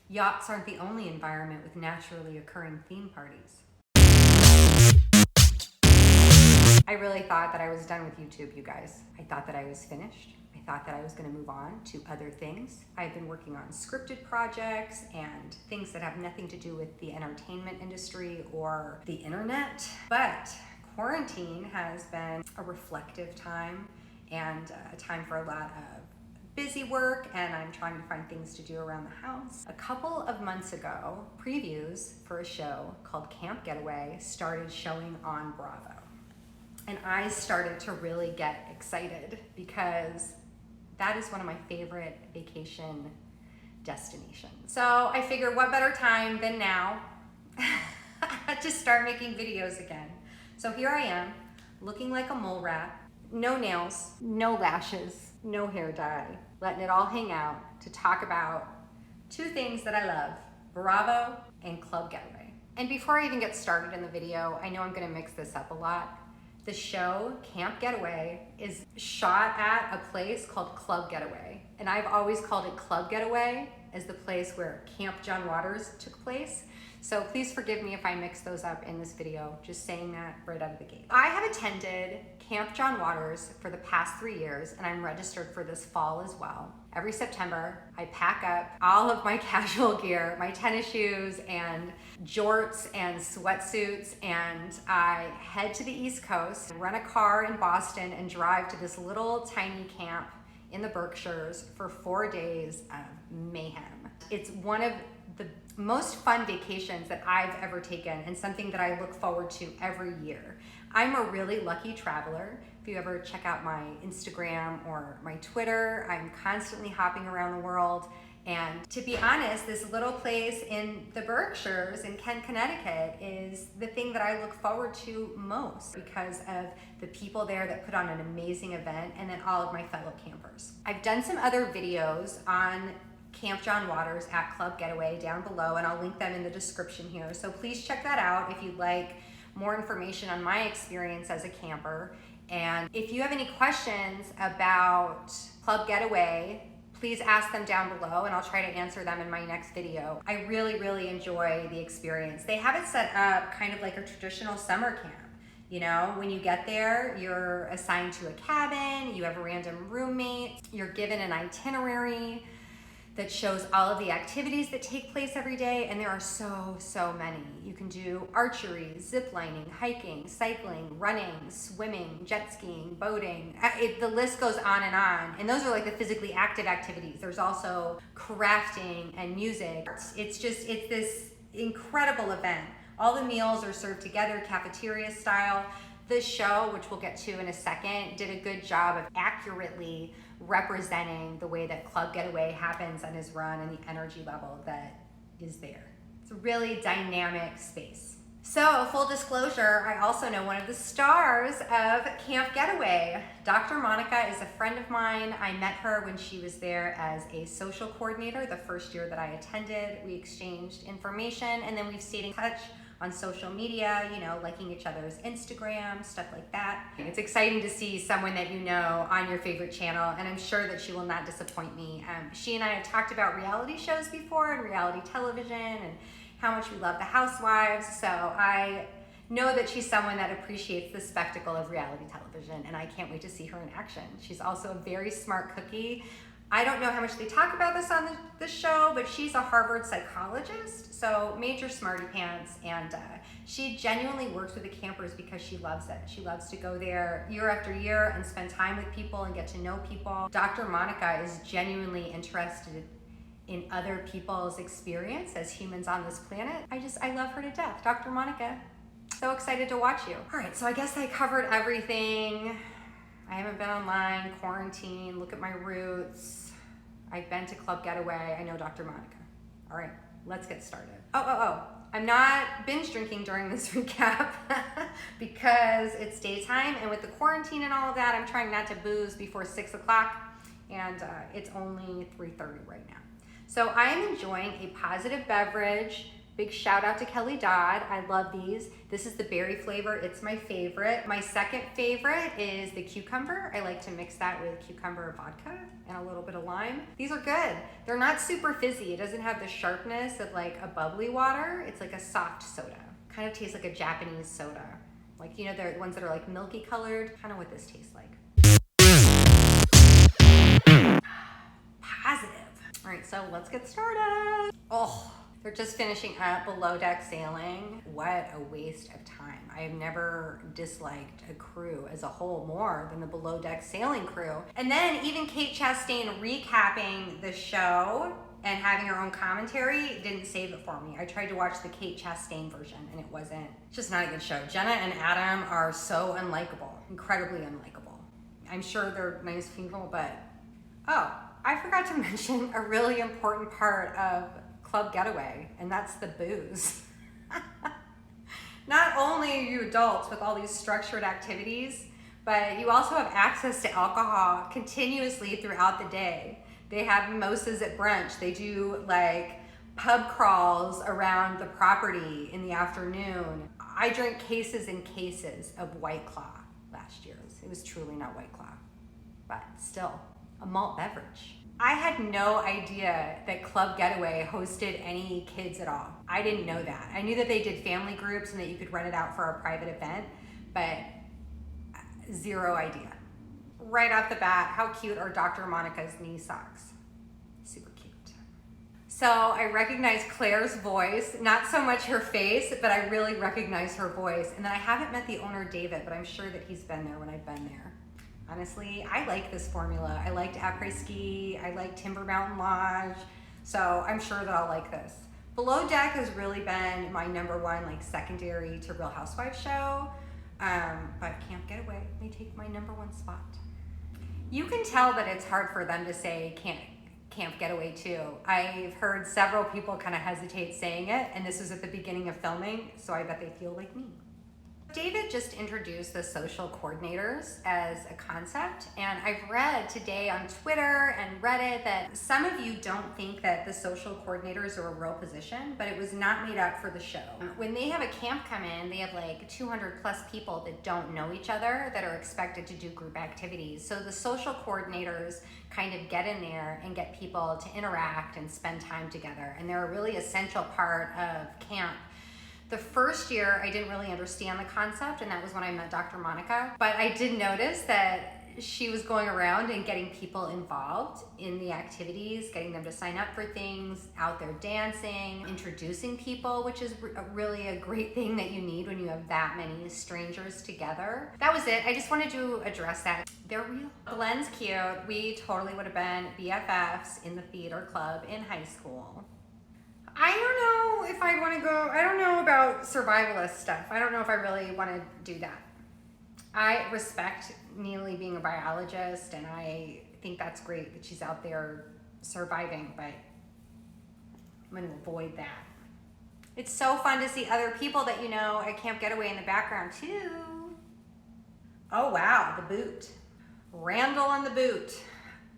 Yachts aren't the only environment with naturally occurring theme parties. I really thought that I was done with YouTube, you guys. I thought that I was finished. I thought that I was gonna move on to other things. I've been working on scripted projects and things that have nothing to do with the entertainment industry or the internet. But quarantine has been a reflective time and a time for a lot of busy work, and I'm trying to find things to do around the house. A couple of months ago, previews for a show called Camp Getaway started showing on Bravo. And I started to really get excited because that is one of my favorite vacation destinations. So I figured what better time than now to start making videos again. So here I am, looking like a mole rat, no nails, no lashes, no hair dye, letting it all hang out to talk about two things that I love, Bravo and Club Getaway. And before I even get started in the video, I know I'm gonna mix this up a lot. The show, Camp Getaway, is shot at a place called Club Getaway. And I've always called it Club Getaway as the place where Camp John Waters took place. So please forgive me if I mix those up in this video, just saying that right out of the gate. I have attended Camp John Waters for the past 3 years, and I'm registered for this fall as well. Every September, I pack up all of my casual gear, my tennis shoes and jorts and sweatsuits, and I head to the East Coast, rent a car in Boston, and drive to this little tiny camp in the Berkshires for 4 days of mayhem. It's one of the most fun vacations that I've ever taken, and something that I look forward to every year. I'm a really lucky traveler. If you ever check out my Instagram or my Twitter, I'm constantly hopping around the world. And to be honest, this little place in the Berkshires in Kent, Connecticut is the thing that I look forward to most because of the people there that put on an amazing event, and then all of my fellow campers. I've done some other videos on Camp John Waters at Club Getaway down below, and I'll link them in the description here. So please check that out if you'd like more information on my experience as a camper. And if you have any questions about Club Getaway, please ask them down below and I'll try to answer them in my next video. I really, really enjoy the experience. They have it set up kind of like a traditional summer camp. You know, when you get there, you're assigned to a cabin, you have a random roommate, you're given an itinerary that shows all of the activities that take place every day, and there are so many. You can do archery, zip lining, hiking, cycling, running, swimming, jet skiing, boating. The list goes on, and those are like the physically active activities. There's also crafting and music. It's this incredible event. All the meals are served together, cafeteria style. This show, which we'll get to in a second, did a good job of accurately representing the way that Club Getaway happens and is run and the energy level that is there. It's a really dynamic space. So, full disclosure, I also know one of the stars of Camp Getaway. Dr. Monica is a friend of mine. I met her when she was there as a social coordinator the first year that I attended. We exchanged information, and then we've stayed in touch on social media, you know, liking each other's Instagram, stuff like that. It's exciting to see someone that you know on your favorite channel, and I'm sure that she will not disappoint me. She and I have talked about reality shows before and reality television and how much we love the housewives, so I know that she's someone that appreciates the spectacle of reality television, and I can't wait to see her in action. She's also a very smart cookie. I don't know how much they talk about this on the show, but she's a Harvard psychologist, so major smarty pants, and she genuinely works with the campers because she loves it. She loves to go there year after year and spend time with people and get to know people. Dr. Monica is genuinely interested in other people's experience as humans on this planet. I love her to death. Dr. Monica, so excited to watch you. All right, so I guess I covered everything. I haven't been online, quarantine, look at my roots. I've been to Club Getaway. I know Dr. Monica. All right, let's get started. I'm not binge drinking during this recap because it's daytime, and with the quarantine and all of that, I'm trying not to booze before 6 o'clock, and it's only 3:30 right now. So I am enjoying a positive beverage Big shout out to Kelly Dodd. I love these. This is the berry flavor. It's my favorite. My second favorite is the cucumber. I like to mix that with cucumber vodka and a little bit of lime. These are good. They're not super fizzy. It doesn't have the sharpness of like a bubbly water. It's like a soft soda. Kind of tastes like a Japanese soda. Like, you know, they're the ones that are like milky colored. Kind of what this tastes like. Positive. All right, so let's get started. Oh. They're just finishing up below deck sailing. What a waste of time. I have never disliked a crew as a whole more than the below deck sailing crew. And then even Kate Chastain recapping the show and having her own commentary didn't save it for me. I tried to watch the Kate Chastain version and it wasn't, just not a good show. Jenna and Adam are so unlikable, incredibly unlikable. I'm sure they're nice people, but oh, I forgot to mention a really important part of Club Getaway, and that's the booze. Not only are you adults with all these structured activities, but you also have access to alcohol continuously throughout the day. They have mimosas at brunch. They do like pub crawls around the property in the afternoon. I drank cases and cases of White Claw last year. It was truly not White Claw, but still a malt beverage. I had no idea that Club Getaway hosted any kids at all. I didn't know that. I knew that they did family groups and that you could rent it out for a private event, but zero idea. Right off the bat, how cute are Dr. Monica's knee socks? Super cute. So I recognize Claire's voice, not so much her face, but I really recognize her voice. And then I haven't met the owner, David, but I'm sure that he's been there when I've been there. Honestly, I like this formula. I liked Après-Ski, I like Timber Mountain Lodge, so I'm sure that I'll like this. Below Deck has really been my number one, like secondary to Real Housewives show, but Camp Getaway may take my number one spot. You can tell that it's hard for them to say Camp Getaway too. I've heard several people kind of hesitate saying it, and this was at the beginning of filming, so I bet they feel like me. David just introduced the social coordinators as a concept, and I've read today on Twitter and Reddit that some of you don't think that the social coordinators are a real position, but it was not made up for the show. When they have a camp come in, they have like 200 plus people that don't know each other that are expected to do group activities. So the social coordinators kind of get in there and get people to interact and spend time together, and they're a really essential part of camp. The first year, I didn't really understand the concept, and that was when I met Dr. Monica. But I did notice that she was going around and getting people involved in the activities, getting them to sign up for things, out there dancing, introducing people, which is really a great thing that you need when you have that many strangers together. That was it. I just wanted to address that. They're real. Glenn's cute. We totally would have been BFFs in the theater club in high school. I don't know if I want to go, I don't know about survivalist stuff. I don't know if I really want to do that. I respect Neely being a biologist, and I think that's great that she's out there surviving, but I'm going to avoid that. It's so fun to see other people that you know at Camp Getaway in the background too. Oh wow, the boot. Randall on the boot.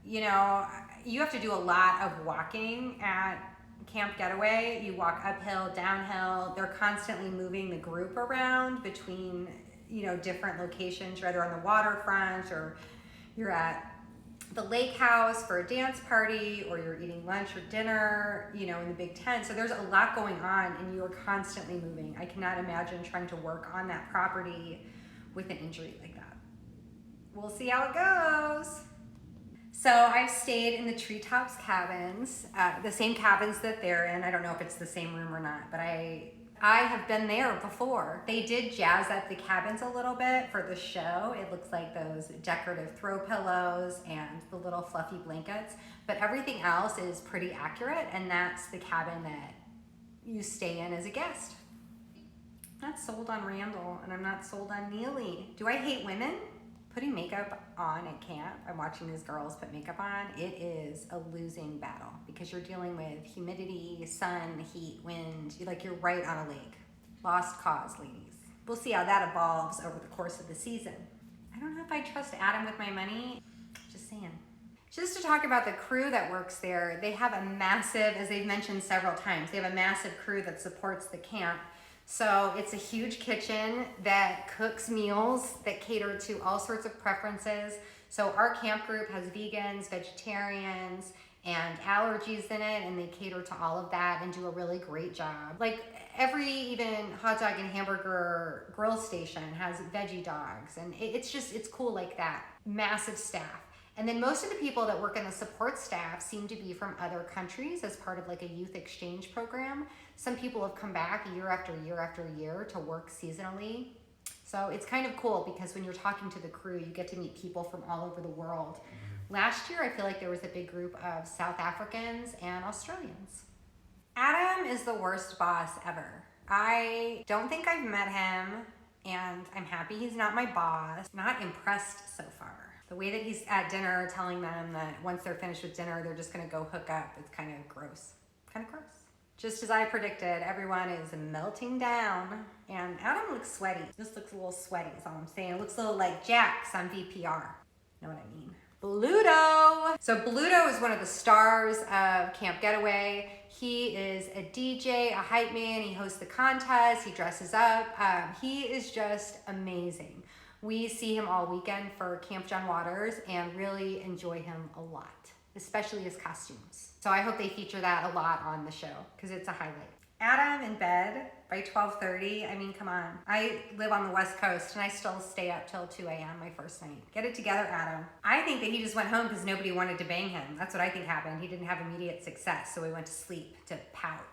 You know, you have to do a lot of walking at Camp Getaway. You walk uphill, downhill. They're constantly moving the group around between, you know, different locations. You're either on the waterfront or you're at the lake house for a dance party, or you're eating lunch or dinner, you know, in the big tent. So there's a lot going on and you're constantly moving. I cannot imagine trying to work on that property with an injury like that. We'll see how it goes. So I've stayed in the Treetops cabins, the same cabins that they're in. I don't know if it's the same room or not, but I have been there before. They did jazz up the cabins a little bit for the show. It looks like those decorative throw pillows and the little fluffy blankets, but everything else is pretty accurate, and that's the cabin that you stay in as a guest. I'm not sold on Randall, and I'm not sold on Neely. Do I hate women? Putting makeup on at camp, I'm watching these girls put makeup on, it is a losing battle because you're dealing with humidity, sun, heat, wind. You're right on a lake. Lost cause, ladies. We'll see how that evolves over the course of the season. I don't know if I trust Adam with my money. Just saying. Just to talk about the crew that works there, they have a massive, as they've mentioned several times, they have a massive crew that supports the camp. So it's a huge kitchen that cooks meals that cater to all sorts of preferences. So our camp group has vegans, vegetarians, and allergies in it, and they cater to all of that and do a really great job. Like every even hot dog and hamburger grill station has veggie dogs, and it's cool like that. Massive staff. And then most of the people that work in the support staff seem to be from other countries as part of like a youth exchange program. Some people have come back year after year after year to work seasonally. So it's kind of cool because when you're talking to the crew, you get to meet people from all over the world. Last year, I feel like there was a big group of South Africans and Australians. Adam is the worst boss ever. I don't think I've met him, and I'm happy he's not my boss. Not impressed so far. The way that he's at dinner telling them that once they're finished with dinner, they're just gonna go hook up, it's kind of gross. Kind of gross. Just as I predicted, everyone is melting down, and Adam looks sweaty. This looks a little sweaty is all I'm saying. It looks a little like Jax on VPR. Know what I mean? Bluto. So Bluto is one of the stars of Camp Getaway. He is a DJ, a hype man. He hosts the contest. He dresses up. He is just amazing. We see him all weekend for Camp John Waters and really enjoy him a lot, especially his costumes. So I hope they feature that a lot on the show because it's a highlight. Adam in bed by 12:30. I mean, come on. I live on the West Coast and I still stay up till 2 a.m. my first night. Get it together, Adam. I think that he just went home because nobody wanted to bang him. That's what I think happened. He didn't have immediate success, so he went to sleep to pout.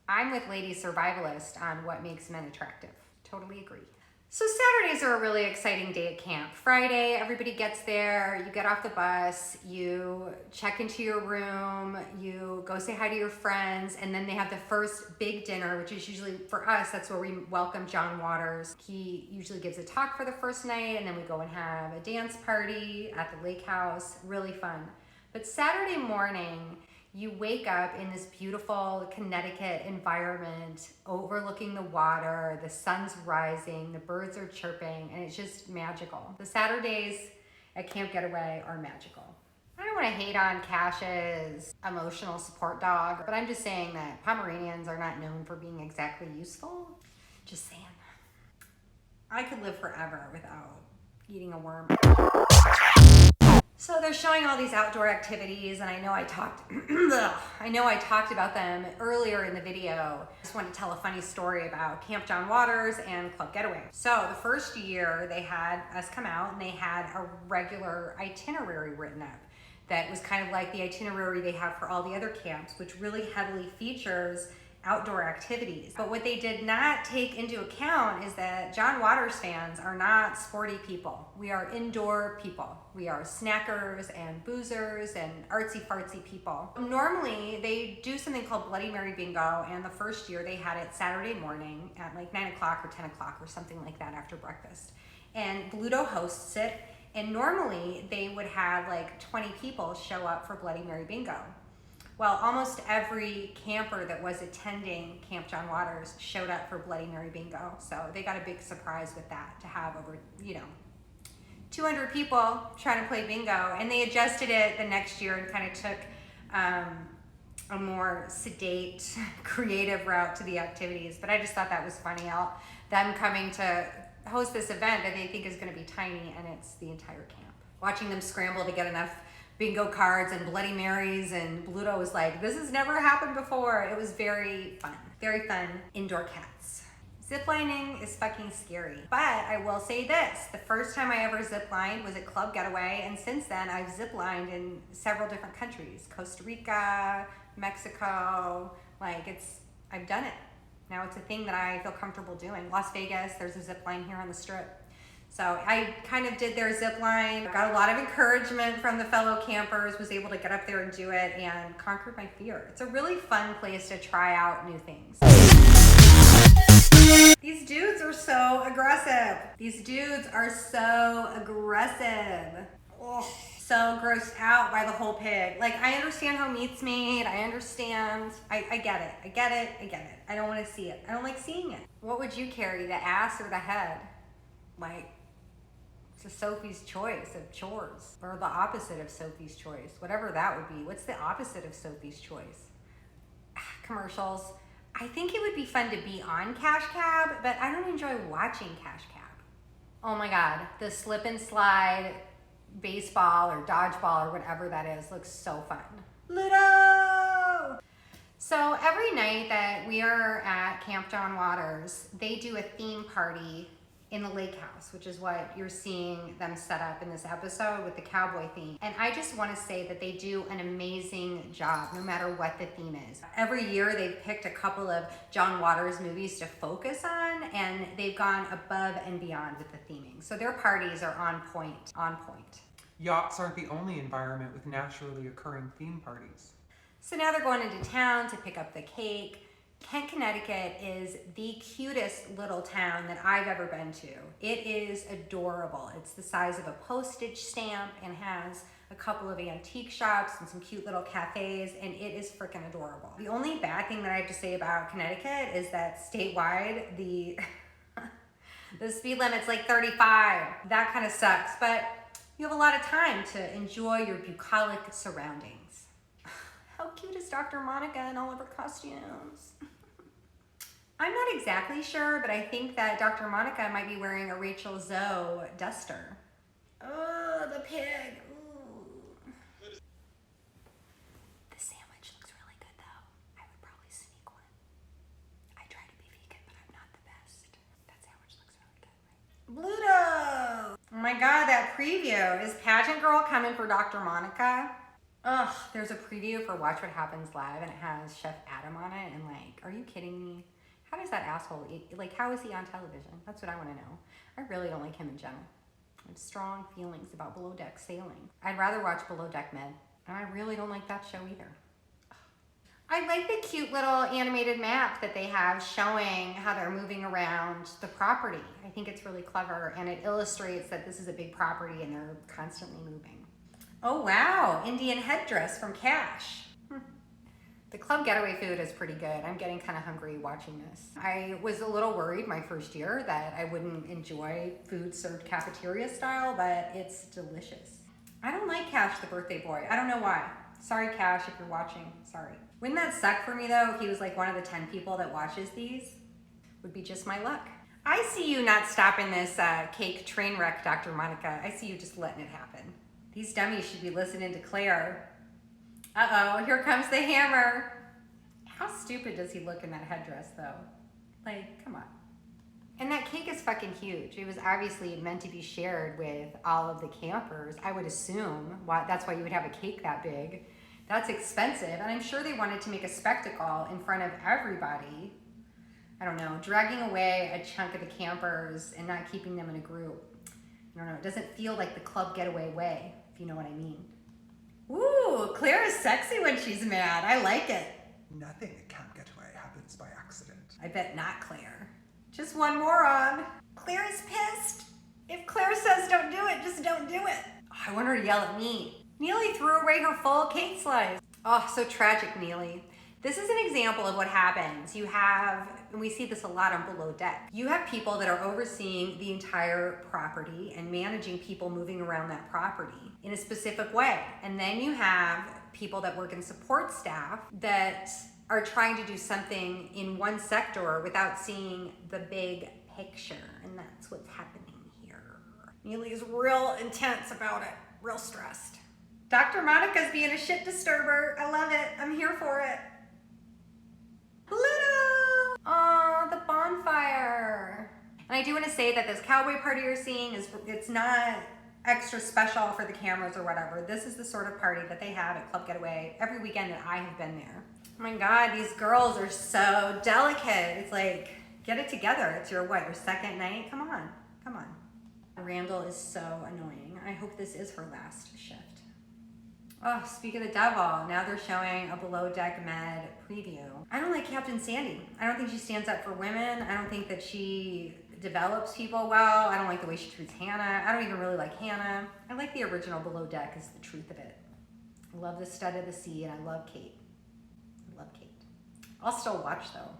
I'm with Lady Survivalist on what makes men attractive. Totally agree. So Saturdays are a really exciting day at camp. Friday, everybody gets there, you get off the bus, you check into your room, you go say hi to your friends, and then they have the first big dinner, which is usually, for us, that's where we welcome John Waters. He usually gives a talk for the first night, and then we go and have a dance party at the lake house. Really fun. But Saturday morning, you wake up in this beautiful Connecticut environment, overlooking the water, the sun's rising, the birds are chirping, and it's just magical. The Saturdays at Camp Getaway are magical. I don't want to hate on Cash's emotional support dog, but I'm just saying that Pomeranians are not known for being exactly useful. Just saying. I could live forever without eating a worm. So they're showing all these outdoor activities, and I know I talked about them earlier in the video. I just want to tell a funny story about Camp John Waters and Club Getaway. So the first year they had us come out and they had a regular itinerary written up that was kind of like the itinerary they have for all the other camps, which really heavily features outdoor activities. But what they did not take into account is that John Waters fans are not sporty people. We are indoor people. We are snackers and boozers and artsy-fartsy people. Normally, they do something called Bloody Mary Bingo, and the first year they had it Saturday morning at like 9 o'clock or 10 o'clock or something like that after breakfast. And Bluto hosts it, and normally they would have like 20 people show up for Bloody Mary Bingo. Well, almost every camper that was attending Camp John Waters showed up for Bloody Mary Bingo. So they got a big surprise with that, to have over, 200 people trying to play bingo. And they adjusted it the next year and kind of took a more sedate, creative route to the activities. But I just thought that was funny. Them coming to host this event that they think is going to be tiny, and it's the entire camp. Watching them scramble to get enough bingo cards and Bloody Marys, and Bluto was like, this has never happened before. It was very fun. Very fun. Indoor cats. Ziplining is fucking scary. But I will say this, the first time I ever ziplined was at Club Getaway, and since then I've ziplined in several different countries. Costa Rica, Mexico, I've done it. Now it's a thing that I feel comfortable doing. Las Vegas, there's a zip line here on the Strip. So I kind of did their zip line, got a lot of encouragement from the fellow campers, was able to get up there and do it, and conquered my fear. It's a really fun place to try out new things. These dudes are so aggressive. These dudes are so aggressive. Ugh. So grossed out by the whole pig. I understand how meat's made. I understand. I get it. I get it. I get it. I don't want to see it. I don't like seeing it. What would you carry, the ass or the head? It's a Sophie's Choice of chores, or the opposite of Sophie's Choice, whatever that would be. What's the opposite of Sophie's Choice? Commercials. I think it would be fun to be on Cash Cab, but I don't enjoy watching Cash Cab. Oh my God, the slip and slide baseball or dodgeball or whatever that is looks so fun. Ludo! So every night that we are at Camp John Waters, they do a theme party in the lake house, which is what you're seeing them set up in this episode with the cowboy theme. And I just want to say that they do an amazing job no matter what the theme is. Every year they've picked a couple of John Waters movies to focus on, and they've gone above and beyond with the theming. So their parties are on point, on point. Yachts aren't the only environment with naturally occurring theme parties. So now they're going into town to pick up the cake. Kent, Connecticut is the cutest little town that I've ever been to. It is adorable. It's the size of a postage stamp and has a couple of antique shops and some cute little cafes, and it is freaking adorable. The only bad thing that I have to say about Connecticut is that statewide, the speed limit's like 35. That kind of sucks, but you have a lot of time to enjoy your bucolic surroundings. How cute is Dr. Monica in all of her costumes? I'm not exactly sure, but I think that Dr. Monica might be wearing a Rachel Zoe duster. Oh, the pig. Ooh. The sandwich looks really good though. I would probably sneak one. I try to be vegan, but I'm not the best. That sandwich looks really good, right? Bluto! Oh my God, that preview. Is Pageant Girl coming for Dr. Monica? Ugh, there's a preview for Watch What Happens Live and it has Chef Adam on it, and like, are you kidding me? How does that asshole eat? Like, how is he on television? That's what I want to know. I really don't like him in general. I have strong feelings about Below Deck sailing. I'd rather watch Below Deck Med, and I really don't like that show either. I like the cute little animated map that they have showing how they're moving around the property. I think it's really clever, and it illustrates that this is a big property and they're constantly moving. Oh wow, Indian headdress from Cash. The Club Getaway food is pretty good. I'm getting kind of hungry watching this. I was a little worried my first year that I wouldn't enjoy food served cafeteria style, but it's delicious. I don't like Cash the birthday boy. I don't know why. Sorry Cash if you're watching, sorry. Wouldn't that suck for me though if he was like one of the 10 people that watches these? Would be just my luck. I see you not stopping this cake train wreck, Dr. Monica. I see you just letting it happen. These dummies should be listening to Claire. Uh-oh, here comes the hammer. How stupid does he look in that headdress though? Like, come on. And that cake is fucking huge. It was obviously meant to be shared with all of the campers. I would assume that's why you would have a cake that big. That's expensive, and I'm sure they wanted to make a spectacle in front of everybody. I don't know, dragging away a chunk of the campers and not keeping them in a group. I don't know, it doesn't feel like the Club Getaway way, if you know what I mean. Ooh, Claire is sexy when she's mad. I like it. Nothing at Camp Getaway happens by accident. I bet not Claire. Just one moron. Claire is pissed. If Claire says don't do it, just don't do it. Oh, I want her to yell at me. Neely threw away her full cake slice. Oh, so tragic, Neely. This is an example of what happens. You have, and we see this a lot on Below Deck, you have people that are overseeing the entire property and managing people moving around that property in a specific way. And then you have people that work in support staff that are trying to do something in one sector without seeing the big picture. And that's what's happening here. Neely is real intense about it, real stressed. Dr. Monica's being a shit disturber. I love it. I'm here for it. Pluto! Aw, the bonfire. And I do want to say that this cowboy party you're seeing it's not extra special for the cameras or whatever. This is the sort of party that they have at Club Getaway every weekend that I have been there. Oh my God, these girls are so delicate. It's like, get it together. It's your second night? Come on, come on. Randall is so annoying. I hope this is her last shift. Oh, speak of the devil, now they're showing a Below Deck Med preview. I don't like Captain Sandy. I don't think she stands up for women. I don't think that she develops people well. I don't like the way she treats Hannah. I don't even really like Hannah. I like the original Below Deck is the truth of it. I love the stud of the sea and I love Kate. I love Kate. I'll still watch though.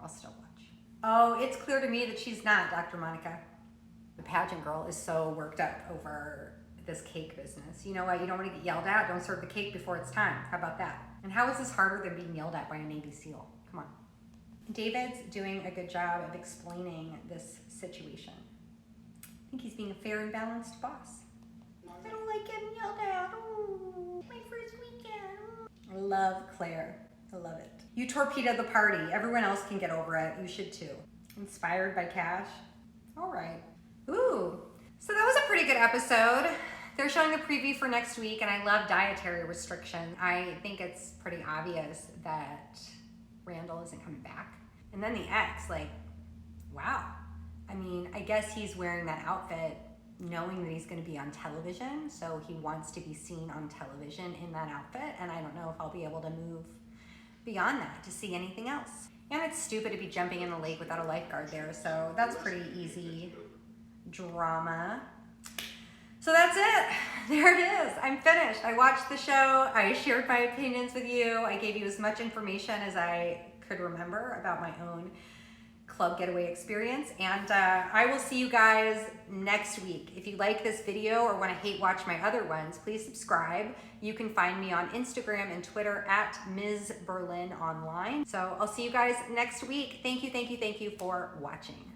I'll still watch. Oh, it's clear to me that she's not Dr. Monica. The pageant girl is so worked up over this cake business. You know what? You don't want to get yelled at. Don't serve the cake before it's time. How about that? And how is this harder than being yelled at by a Navy SEAL? Come on. David's doing a good job of explaining this situation. I think he's being a fair and balanced boss. I don't like getting yelled at. Oh, my first weekend. I love Claire. I love it. You torpedoed the party. Everyone else can get over it. You should too. Inspired by Cash. All right. Ooh. So that was a pretty good episode. They're showing the preview for next week, and I love dietary restrictions. I think it's pretty obvious that Randall isn't coming back. And then the ex, like, wow. I mean, I guess he's wearing that outfit knowing that he's going to be on television, so he wants to be seen on television in that outfit, and I don't know if I'll be able to move beyond that to see anything else. And it's stupid to be jumping in the lake without a lifeguard there, so that's pretty easy drama. So that's it. There it is. I'm finished. I watched the show. I shared my opinions with you. I gave you as much information as I could remember about my own club getaway experience, and I will see you guys next week. If you like this video or want to hate watch my other ones, please subscribe. You can find me on Instagram and Twitter at Ms. Berlin Online. So I'll see you guys next week. Thank you for watching.